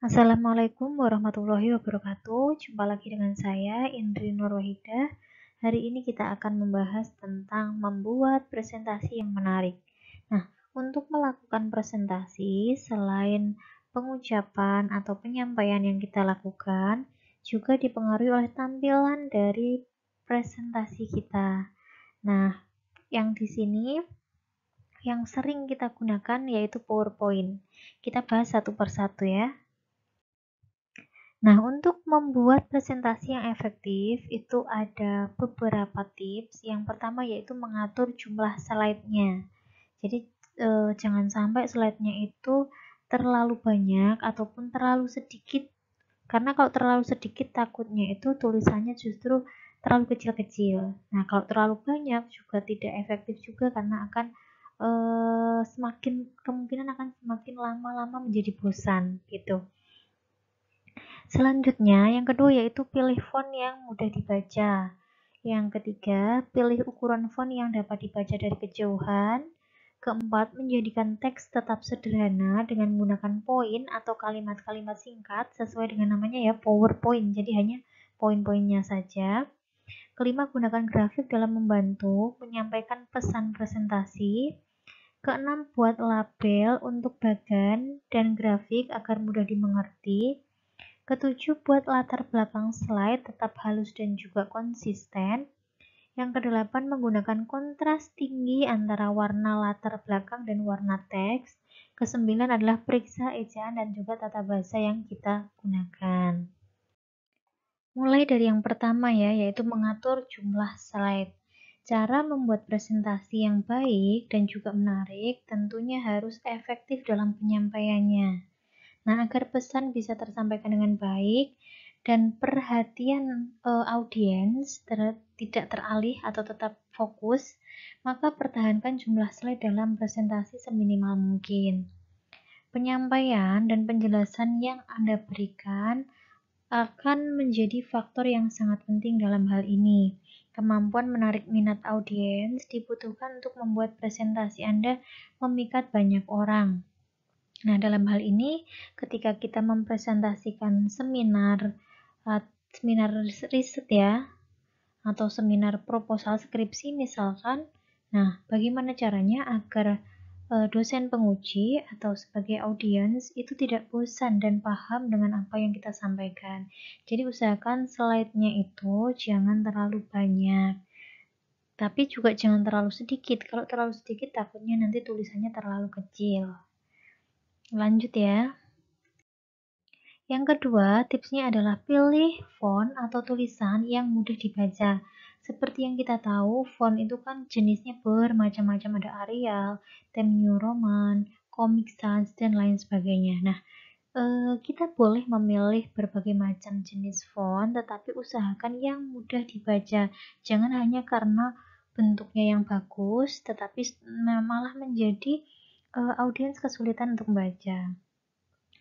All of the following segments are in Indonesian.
Assalamualaikum warahmatullahi wabarakatuh. Jumpa lagi dengan saya, Indri Nurwahidah. Hari ini kita akan membahas tentang membuat presentasi yang menarik. Nah, untuk melakukan presentasi, selain pengucapan atau penyampaian yang kita lakukan, juga dipengaruhi oleh tampilan dari presentasi kita. Nah, yang di sini yang sering kita gunakan yaitu PowerPoint. Kita bahas satu persatu ya. Nah, untuk membuat presentasi yang efektif itu ada beberapa tips. Yang pertama yaitu mengatur jumlah slide-nya. Jadi jangan sampai slide-nya itu terlalu banyak ataupun terlalu sedikit. Karena kalau terlalu sedikit takutnya itu tulisannya justru terlalu kecil-kecil. Nah, kalau terlalu banyak juga tidak efektif juga karena akan kemungkinan akan semakin lama-lama menjadi bosan gitu. Selanjutnya, yang kedua yaitu pilih font yang mudah dibaca. Yang ketiga, pilih ukuran font yang dapat dibaca dari kejauhan. Keempat, menjadikan teks tetap sederhana dengan menggunakan poin atau kalimat-kalimat singkat sesuai dengan namanya ya, PowerPoint. Jadi hanya poin-poinnya saja. Kelima, gunakan grafik dalam membantu menyampaikan pesan presentasi. Keenam, buat label untuk bagan dan grafik agar mudah dimengerti. Ketujuh, buat latar belakang slide tetap halus dan juga konsisten. Yang kedelapan, menggunakan kontras tinggi antara warna latar belakang dan warna teks. Kesembilan adalah periksa ejaan dan juga tata bahasa yang kita gunakan. Mulai dari yang pertama ya, yaitu mengatur jumlah slide. Cara membuat presentasi yang baik dan juga menarik tentunya harus efektif dalam penyampaiannya. Nah, agar pesan bisa tersampaikan dengan baik dan perhatian audiens tidak teralih atau tetap fokus, maka pertahankan jumlah slide dalam presentasi seminimal mungkin. Penyampaian dan penjelasan yang Anda berikan akan menjadi faktor yang sangat penting dalam hal ini. Kemampuan menarik minat audiens dibutuhkan untuk membuat presentasi Anda memikat banyak orang. Nah, dalam hal ini, ketika kita mempresentasikan seminar riset ya, atau seminar proposal skripsi misalkan, nah, bagaimana caranya agar dosen penguji atau sebagai audiens itu tidak bosan dan paham dengan apa yang kita sampaikan. Jadi usahakan slide-nya itu jangan terlalu banyak, tapi juga jangan terlalu sedikit. Kalau terlalu sedikit takutnya nanti tulisannya terlalu kecil. Lanjut ya. Yang kedua, tipsnya adalah pilih font atau tulisan yang mudah dibaca. Seperti yang kita tahu, font itu kan jenisnya bermacam-macam, ada Arial, Times New Roman, Comic Sans, dan lain sebagainya. Nah, kita boleh memilih berbagai macam jenis font, tetapi usahakan yang mudah dibaca. Jangan hanya karena bentuknya yang bagus, tetapi malah menjadi audiens kesulitan untuk membaca.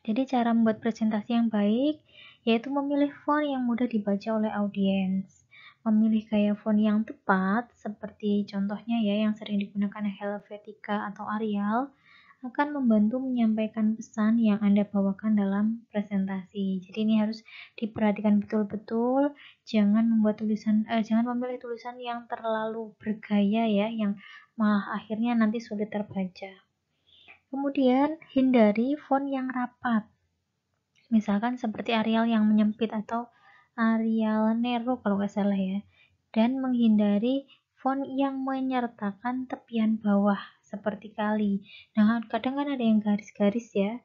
Jadi cara membuat presentasi yang baik yaitu memilih font yang mudah dibaca oleh audiens. Memilih gaya font yang tepat seperti contohnya ya yang sering digunakan Helvetica atau Arial akan membantu menyampaikan pesan yang Anda bawakan dalam presentasi. Jadi ini harus diperhatikan betul-betul, jangan memilih tulisan yang terlalu bergaya ya, yang malah akhirnya nanti sulit terbaca. Kemudian hindari font yang rapat. Misalkan seperti Arial yang menyempit atau Arial Nero kalau nggak salah ya. Dan menghindari font yang menyertakan tepian bawah seperti kali. Nah, kadang kan ada yang garis-garis ya.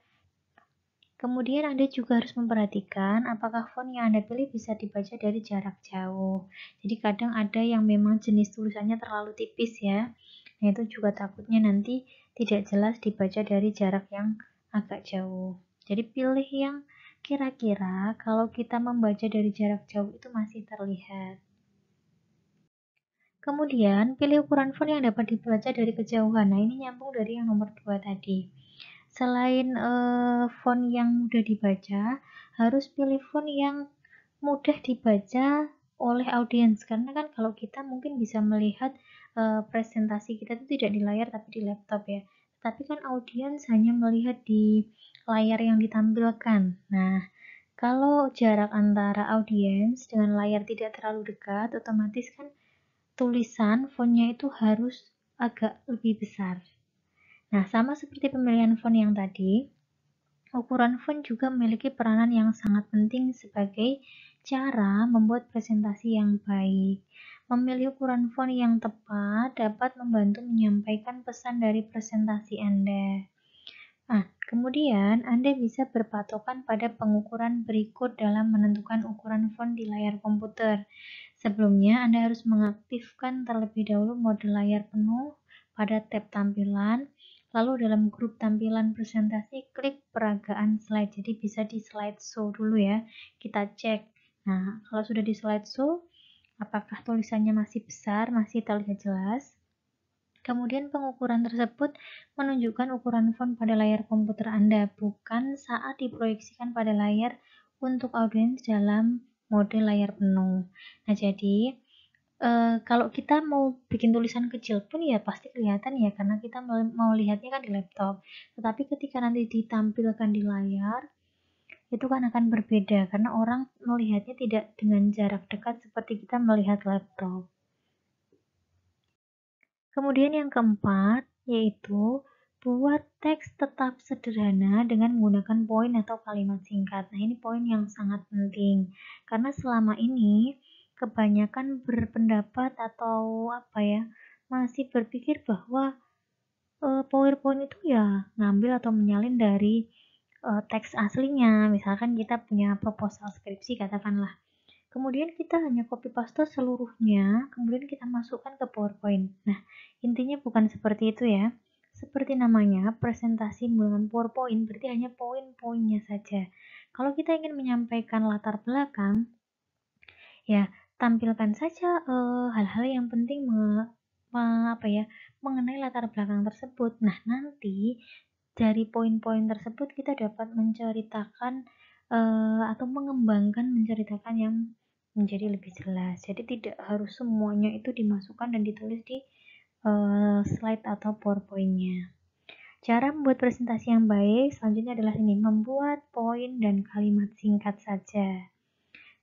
Kemudian Anda juga harus memperhatikan apakah font yang Anda pilih bisa dibaca dari jarak jauh. Jadi kadang ada yang memang jenis tulisannya terlalu tipis ya. Nah, itu juga takutnya nanti tidak jelas dibaca dari jarak yang agak jauh. Jadi pilih yang kira-kira kalau kita membaca dari jarak jauh itu masih terlihat. Kemudian pilih ukuran font yang dapat dibaca dari kejauhan. Nah, ini nyambung dari yang nomor 2 tadi. Selain font yang mudah dibaca, harus pilih font yang mudah dibaca oleh audiens. Karena kan kalau kita mungkin bisa melihat presentasi kita itu tidak di layar tapi di laptop ya. Tapi kan audiens hanya melihat di layar yang ditampilkan. Nah, kalau jarak antara audiens dengan layar tidak terlalu dekat, otomatis kan tulisan fontnya itu harus agak lebih besar. Nah, sama seperti pemilihan font yang tadi, ukuran font juga memiliki peranan yang sangat penting sebagai cara membuat presentasi yang baik. Memilih ukuran font yang tepat dapat membantu menyampaikan pesan dari presentasi Anda. Nah, kemudian Anda bisa berpatokan pada pengukuran berikut dalam menentukan ukuran font di layar komputer. Sebelumnya, Anda harus mengaktifkan terlebih dahulu mode layar penuh pada tab tampilan, lalu dalam grup tampilan presentasi, klik peragaan slide. Jadi bisa di slideshow dulu ya, kita cek. Nah, kalau sudah di slideshow, apakah tulisannya masih besar, masih terlihat jelas? Kemudian pengukuran tersebut menunjukkan ukuran font pada layar komputer Anda, bukan saat diproyeksikan pada layar untuk audiens dalam mode layar penuh. Nah, jadi kalau kita mau bikin tulisan kecil pun ya pasti kelihatan ya, karena kita mau lihatnya kan di laptop. Tetapi ketika nanti ditampilkan di layar, itu kan akan berbeda, karena orang melihatnya tidak dengan jarak dekat seperti kita melihat laptop. Kemudian yang keempat, yaitu buat teks tetap sederhana dengan menggunakan poin atau kalimat singkat. Nah, ini poin yang sangat penting, karena selama ini kebanyakan berpendapat atau masih berpikir bahwa PowerPoint itu ya ngambil atau menyalin dari teks aslinya. Misalkan kita punya proposal skripsi katakanlah. Kemudian kita hanya copy paste seluruhnya, kemudian kita masukkan ke PowerPoint. Nah, intinya bukan seperti itu ya. Seperti namanya, presentasi menggunakan PowerPoint berarti hanya poin-poinnya saja. Kalau kita ingin menyampaikan latar belakang, ya tampilkan saja hal-hal yang penting mengenai latar belakang tersebut. Nah, nanti dari poin-poin tersebut kita dapat menceritakan atau mengembangkan menceritakan yang menjadi lebih jelas. Jadi tidak harus semuanya itu dimasukkan dan ditulis di slide atau PowerPoint-nya. Cara membuat presentasi yang baik selanjutnya adalah ini, membuat poin dan kalimat singkat saja.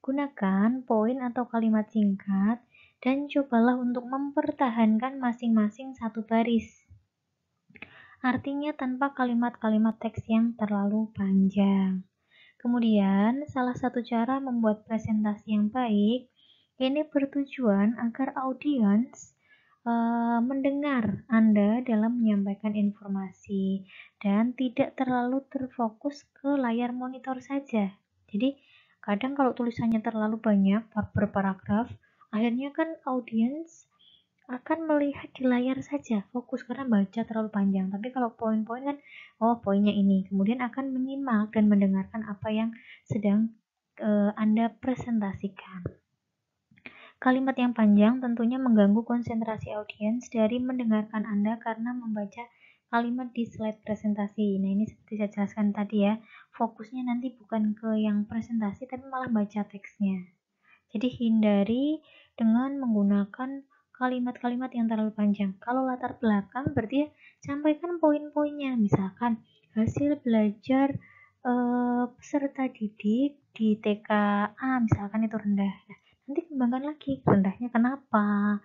Gunakan poin atau kalimat singkat dan cobalah untuk mempertahankan masing-masing satu baris. Artinya tanpa kalimat-kalimat teks yang terlalu panjang. Kemudian, salah satu cara membuat presentasi yang baik ini bertujuan agar audiens mendengar Anda dalam menyampaikan informasi dan tidak terlalu terfokus ke layar monitor saja. Jadi, kadang kalau tulisannya terlalu banyak berparagraf, akhirnya kan audiens akan melihat di layar saja, fokus karena baca terlalu panjang. Tapi kalau poin-poin kan, oh poinnya ini, kemudian akan menyimak dan mendengarkan apa yang sedang Anda presentasikan. Kalimat yang panjang tentunya mengganggu konsentrasi audiens dari mendengarkan Anda karena membaca kalimat di slide presentasi. Nah, ini seperti saya jelaskan tadi ya, fokusnya nanti bukan ke yang presentasi tapi malah baca teksnya. Jadi hindari dengan menggunakan kalimat-kalimat yang terlalu panjang. Kalau latar belakang berarti ya sampaikan poin-poinnya. Misalkan hasil belajar peserta didik di TKA misalkan itu rendah. Nah, nanti kembangkan lagi rendahnya kenapa,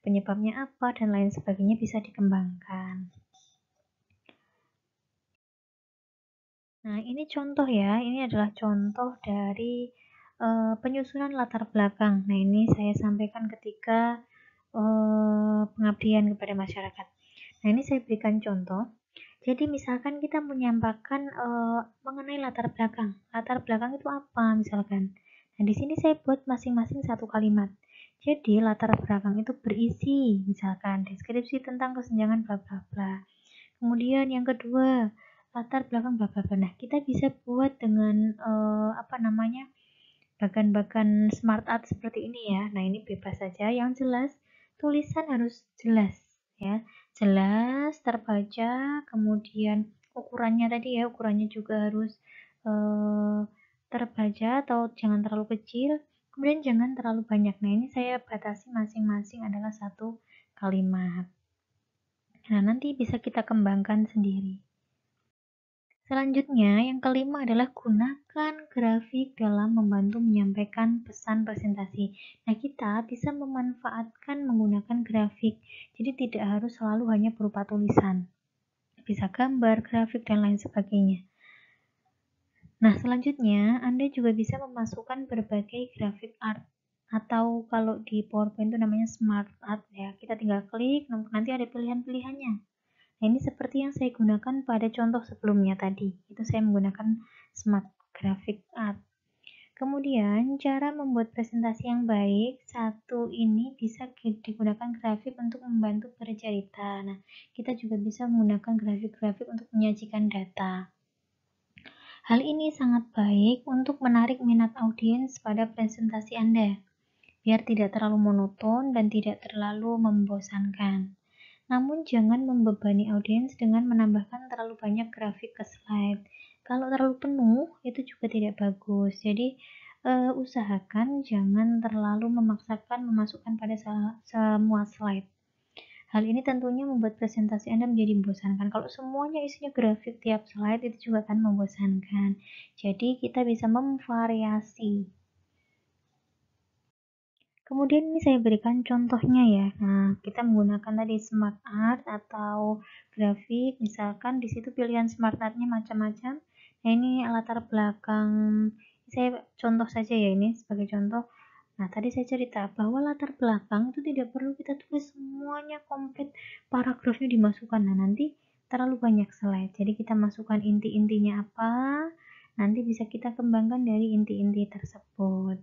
penyebabnya apa, dan lain sebagainya bisa dikembangkan. Nah, ini contoh ya, ini adalah contoh dari penyusunan latar belakang. Nah, ini saya sampaikan ketika pengabdian kepada masyarakat. Nah, ini saya berikan contoh. Jadi misalkan kita menyampaikan mengenai latar belakang. Latar belakang itu apa misalkan? Nah, di sini saya buat masing-masing satu kalimat. Jadi latar belakang itu berisi misalkan deskripsi tentang kesenjangan bla bla bla. Kemudian yang kedua, latar belakang bla bla bla. Nah, kita bisa buat dengan bagan-bagan smart art seperti ini ya. Nah, ini bebas saja. Yang jelas tulisan harus jelas ya. Jelas, terbaca, kemudian ukurannya tadi ya, ukurannya juga harus terbaca atau jangan terlalu kecil, kemudian jangan terlalu banyak. Nah, ini saya batasi masing-masing adalah satu kalimat. Nah, nanti bisa kita kembangkan sendiri. Selanjutnya, yang kelima adalah gunakan grafik dalam membantu menyampaikan pesan presentasi. Nah, kita bisa memanfaatkan menggunakan grafik, jadi tidak harus selalu hanya berupa tulisan. Bisa gambar, grafik, dan lain sebagainya. Nah, selanjutnya Anda juga bisa memasukkan berbagai grafik art atau kalau di PowerPoint itu namanya smart art ya. Kita tinggal klik, nanti ada pilihan-pilihannya. Nah, ini seperti yang saya gunakan pada contoh sebelumnya tadi. Itu saya menggunakan smart graphic art. Kemudian, cara membuat presentasi yang baik, satu ini bisa digunakan grafik untuk membantu bercerita. Nah, kita juga bisa menggunakan grafik-grafik untuk menyajikan data. Hal ini sangat baik untuk menarik minat audiens pada presentasi Anda, biar tidak terlalu monoton dan tidak terlalu membosankan. Namun jangan membebani audiens dengan menambahkan terlalu banyak grafik ke slide. Kalau terlalu penuh, itu juga tidak bagus. Jadi, usahakan jangan terlalu memaksakan memasukkan pada semua slide. Hal ini tentunya membuat presentasi Anda menjadi membosankan. Kalau semuanya isinya grafik tiap slide, itu juga akan membosankan. Jadi, kita bisa memvariasi. Kemudian ini saya berikan contohnya ya. Nah, kita menggunakan tadi smart art atau grafik, misalkan di situ pilihan smart art-nya macam-macam. Nah, ini latar belakang. Saya contoh saja ya ini sebagai contoh. Nah, tadi saya cerita bahwa latar belakang itu tidak perlu kita tulis semuanya komplit, paragrafnya dimasukkan. Nah, nanti terlalu banyak slide. Jadi kita masukkan inti-intinya apa, nanti bisa kita kembangkan dari inti-inti tersebut.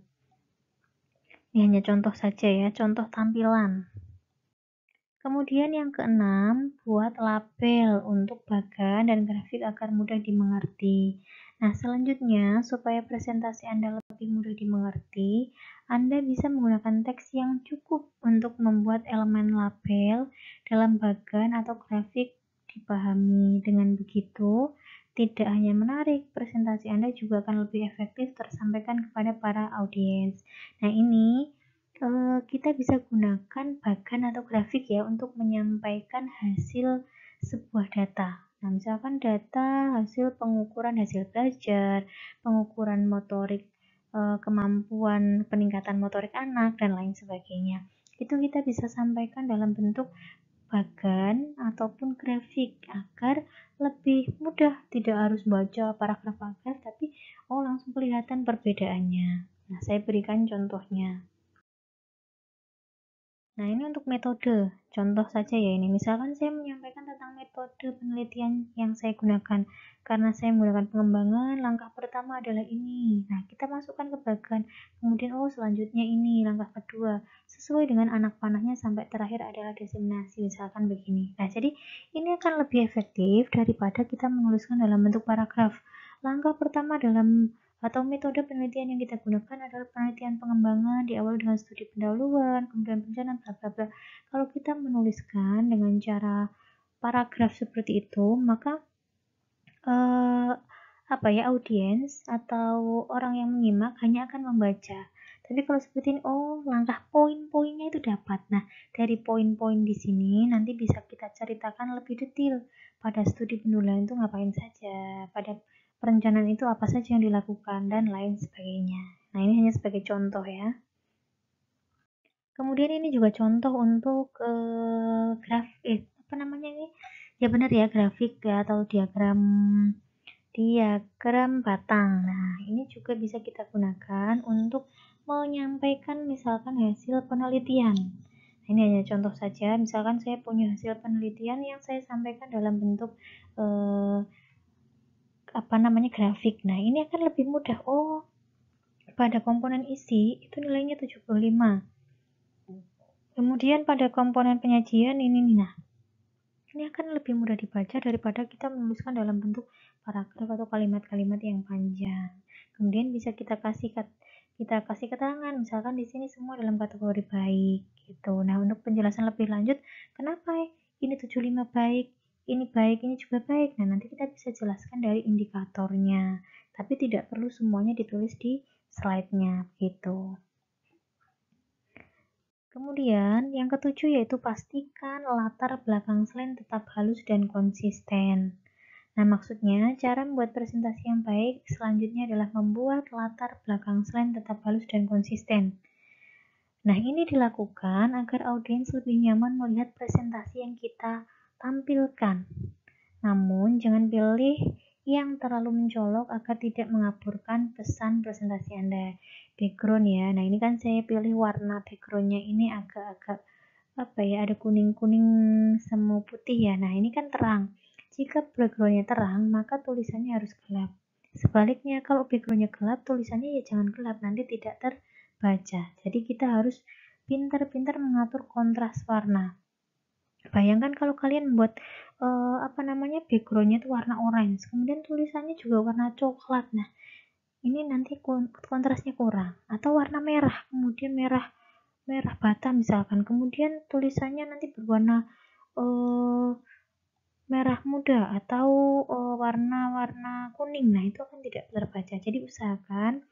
Ini hanya contoh saja ya, contoh tampilan. Kemudian yang keenam, buat label untuk bagan dan grafik agar mudah dimengerti. Nah, selanjutnya, supaya presentasi Anda lebih mudah dimengerti, Anda bisa menggunakan teks yang cukup untuk membuat elemen label dalam bagan atau grafik dipahami. Dengan begitu, tidak hanya menarik, presentasi Anda juga akan lebih efektif tersampaikan kepada para audiens. Nah, ini kita bisa gunakan bagan atau grafik ya untuk menyampaikan hasil sebuah data. Nah, misalkan data hasil pengukuran hasil belajar, pengukuran motorik, kemampuan peningkatan motorik anak, dan lain sebagainya. Itu kita bisa sampaikan dalam bentuk bagan ataupun grafik agar lebih mudah, tidak harus baca paragraf-paragraf, tapi langsung kelihatan perbedaannya. Nah, saya berikan contohnya. Nah, ini untuk metode. Contoh saja ya ini. Misalkan saya menyampaikan tentang metode penelitian yang saya gunakan. Karena saya menggunakan pengembangan, langkah pertama adalah ini. Nah, kita masukkan ke bagan. Kemudian, selanjutnya ini, langkah kedua. Sesuai dengan anak panahnya sampai terakhir adalah diseminasi. Misalkan begini. Nah, jadi ini akan lebih efektif daripada kita menuliskan dalam bentuk paragraf. Langkah pertama dalam atau metode penelitian yang kita gunakan adalah penelitian pengembangan diawali dengan studi pendahuluan, kemudian perencanaan, bla bla bla. Kalau kita menuliskan dengan cara paragraf seperti itu, maka audiens atau orang yang menyimak hanya akan membaca. Tapi kalau seperti ini, langkah poin-poinnya itu dapat. Nah, dari poin-poin di sini nanti bisa kita ceritakan lebih detail pada studi pendahuluan itu ngapain saja, pada perencanaan itu apa saja yang dilakukan, dan lain sebagainya. Nah, ini hanya sebagai contoh ya. Kemudian ini juga contoh untuk grafik, apa namanya ini? Ya benar ya, grafik ya, atau diagram batang. Nah, ini juga bisa kita gunakan untuk menyampaikan misalkan hasil penelitian. Nah, ini hanya contoh saja. Misalkan saya punya hasil penelitian yang saya sampaikan dalam bentuk grafik. Nah, ini akan lebih mudah. Pada komponen isi itu nilainya 75. Kemudian pada komponen penyajian ini nih. Ini akan lebih mudah dibaca daripada kita menuliskan dalam bentuk paragraf atau kalimat-kalimat yang panjang. Kemudian bisa kita kasih keterangan, misalkan di sini semua dalam kategori baik gitu. Nah, untuk penjelasan lebih lanjut, kenapa ini 75 baik, ini juga baik. Nah, nanti kita bisa jelaskan dari indikatornya. Tapi tidak perlu semuanya ditulis di slide-nya gitu. Kemudian yang ketujuh yaitu pastikan latar belakang slide tetap halus dan konsisten. Nah, maksudnya cara membuat presentasi yang baik selanjutnya adalah membuat latar belakang slide tetap halus dan konsisten. Nah, ini dilakukan agar audiens lebih nyaman melihat presentasi yang kita tampilkan. Namun, jangan pilih yang terlalu mencolok agar tidak mengaburkan pesan presentasi Anda. Background ya. Nah, ini kan saya pilih warna backgroundnya ini agak-agak ada kuning-kuning semu putih ya. Nah, ini kan terang. Jika backgroundnya terang, maka tulisannya harus gelap. Sebaliknya, kalau backgroundnya gelap, tulisannya ya jangan gelap, nanti tidak terbaca. Jadi kita harus pintar-pintar mengatur kontras warna. Bayangkan kalau kalian membuat backgroundnya itu warna orange, kemudian tulisannya juga warna coklat. Nah, ini nanti kontrasnya kurang. Atau warna merah, kemudian merah bata misalkan, kemudian tulisannya nanti berwarna merah muda atau warna-warna kuning. Nah, itu akan tidak terbaca. Jadi usahakan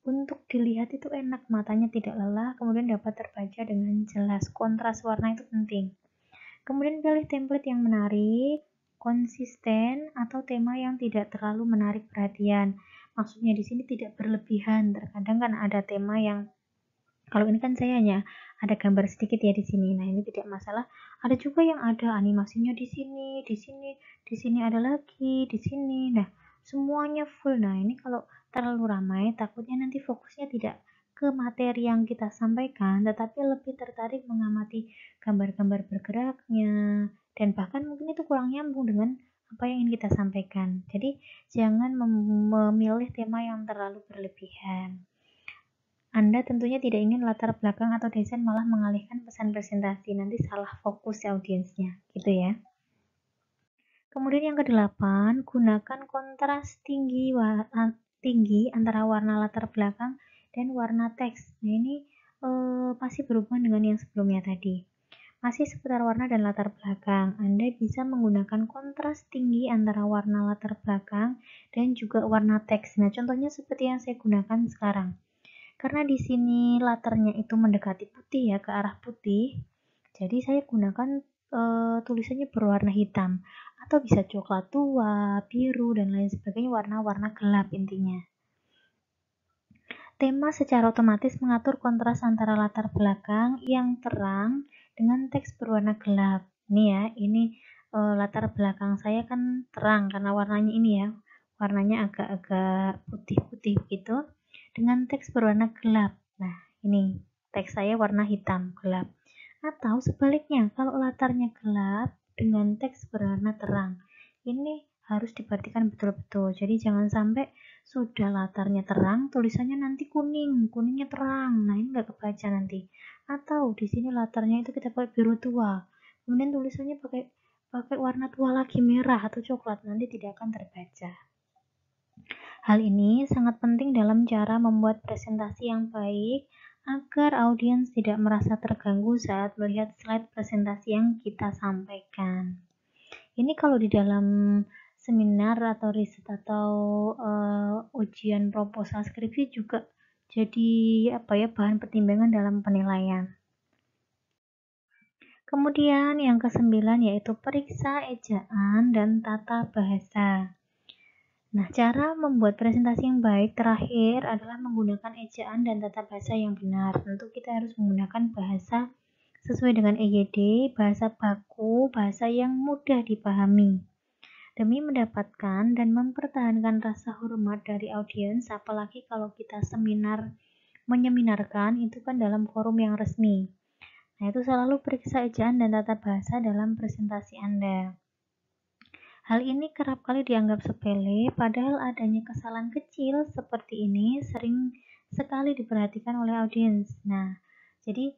untuk dilihat itu enak, matanya tidak lelah, kemudian dapat terbaca dengan jelas. Kontras warna itu penting. Kemudian pilih template yang menarik, konsisten, atau tema yang tidak terlalu menarik perhatian. Maksudnya di sini tidak berlebihan. Terkadang kan ada tema yang, kalau ini kan saya hanya ada gambar sedikit ya di sini. Nah, ini tidak masalah. Ada juga yang ada animasinya di sini, di sini ada lagi, di sini. Nah, semuanya full. Nah, ini kalau terlalu ramai, takutnya nanti fokusnya tidak ke materi yang kita sampaikan, tetapi lebih tertarik mengamati gambar-gambar bergeraknya, dan bahkan mungkin itu kurang nyambung dengan apa yang ingin kita sampaikan. Jadi, jangan memilih tema yang terlalu berlebihan. Anda tentunya tidak ingin latar belakang atau desain malah mengalihkan pesan presentasi, nanti salah fokus audiensnya, gitu ya. Kemudian yang kedelapan, gunakan kontras tinggi antara warna latar belakang dan warna teks. Nah, ini pasti berhubungan dengan yang sebelumnya tadi. Masih seputar warna dan latar belakang, Anda bisa menggunakan kontras tinggi antara warna latar belakang dan juga warna teks. Nah, contohnya seperti yang saya gunakan sekarang. Karena di sini latarnya itu mendekati putih ya, ke arah putih, jadi saya gunakan tulisannya berwarna hitam, atau bisa coklat tua, biru, dan lain sebagainya, warna-warna gelap intinya. Tema secara otomatis mengatur kontras antara latar belakang yang terang dengan teks berwarna gelap. Ini ya, ini latar belakang saya kan terang karena warnanya ini ya, warnanya agak-agak putih-putih gitu, dengan teks berwarna gelap. Nah, ini teks saya warna hitam gelap. Atau sebaliknya, kalau latarnya gelap dengan teks berwarna terang, ini harus diperhatikan betul-betul. Jadi jangan sampai sudah latarnya terang, tulisannya nanti kuningnya terang. Nah, ini nggak kebaca nanti. Atau di sini latarnya itu kita pakai biru tua, kemudian tulisannya pakai warna tua lagi, merah atau coklat, nanti tidak akan terbaca. Hal ini sangat penting dalam cara membuat presentasi yang baik agar audiens tidak merasa terganggu saat melihat slide presentasi yang kita sampaikan. Ini kalau di dalam seminar atau riset atau ujian proposal skripsi juga jadi bahan pertimbangan dalam penilaian. Kemudian yang ke-9 yaitu periksa ejaan dan tata bahasa. Nah, cara membuat presentasi yang baik terakhir adalah menggunakan ejaan dan tata bahasa yang benar. Tentu kita harus menggunakan bahasa sesuai dengan EYD, bahasa baku, bahasa yang mudah dipahami. Demi mendapatkan dan mempertahankan rasa hormat dari audiens, apalagi kalau kita menyeminarkan, itu kan dalam forum yang resmi. Nah, itu selalu periksa ejaan dan tata bahasa dalam presentasi Anda. Hal ini kerap kali dianggap sepele, padahal adanya kesalahan kecil seperti ini sering sekali diperhatikan oleh audiens. Nah, jadi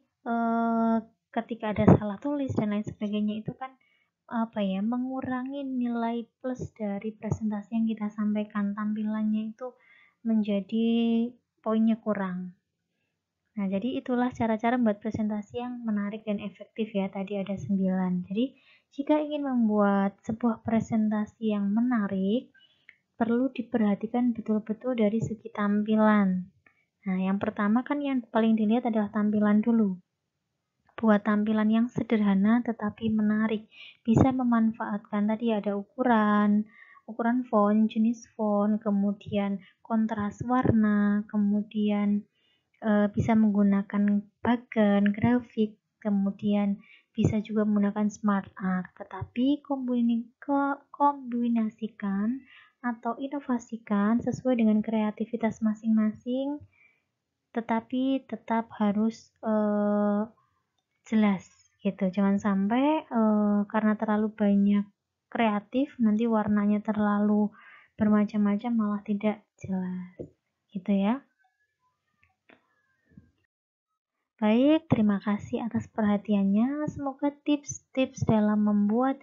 ketika ada salah tulis dan lain sebagainya itu kan mengurangi nilai plus dari presentasi yang kita sampaikan, tampilannya itu menjadi poinnya kurang. Nah, jadi itulah cara-cara membuat presentasi yang menarik dan efektif ya, tadi ada 9. Jadi, jika ingin membuat sebuah presentasi yang menarik, perlu diperhatikan betul-betul dari segi tampilan. Nah, yang pertama kan yang paling dilihat adalah tampilan dulu. Buat tampilan yang sederhana tetapi menarik. Bisa memanfaatkan tadi ada ukuran ukuran font, jenis font, kemudian kontras warna, kemudian bisa menggunakan bagan, grafik, kemudian bisa juga menggunakan smart art. Tetapi kombinasikan atau inovasikan sesuai dengan kreativitas masing-masing, tetapi tetap harus jelas gitu. Jangan sampai karena terlalu banyak kreatif nanti warnanya terlalu bermacam-macam malah tidak jelas gitu ya. Baik, terima kasih atas perhatiannya. Semoga tips-tips dalam membuat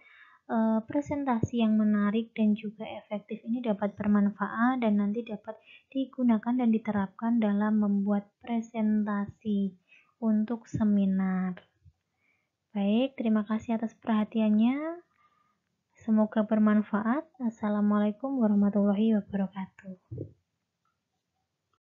presentasi yang menarik dan juga efektif ini dapat bermanfaat dan nanti dapat digunakan dan diterapkan dalam membuat presentasi untuk seminar. Baik, terima kasih atas perhatiannya. Semoga bermanfaat. Assalamualaikum warahmatullahi wabarakatuh.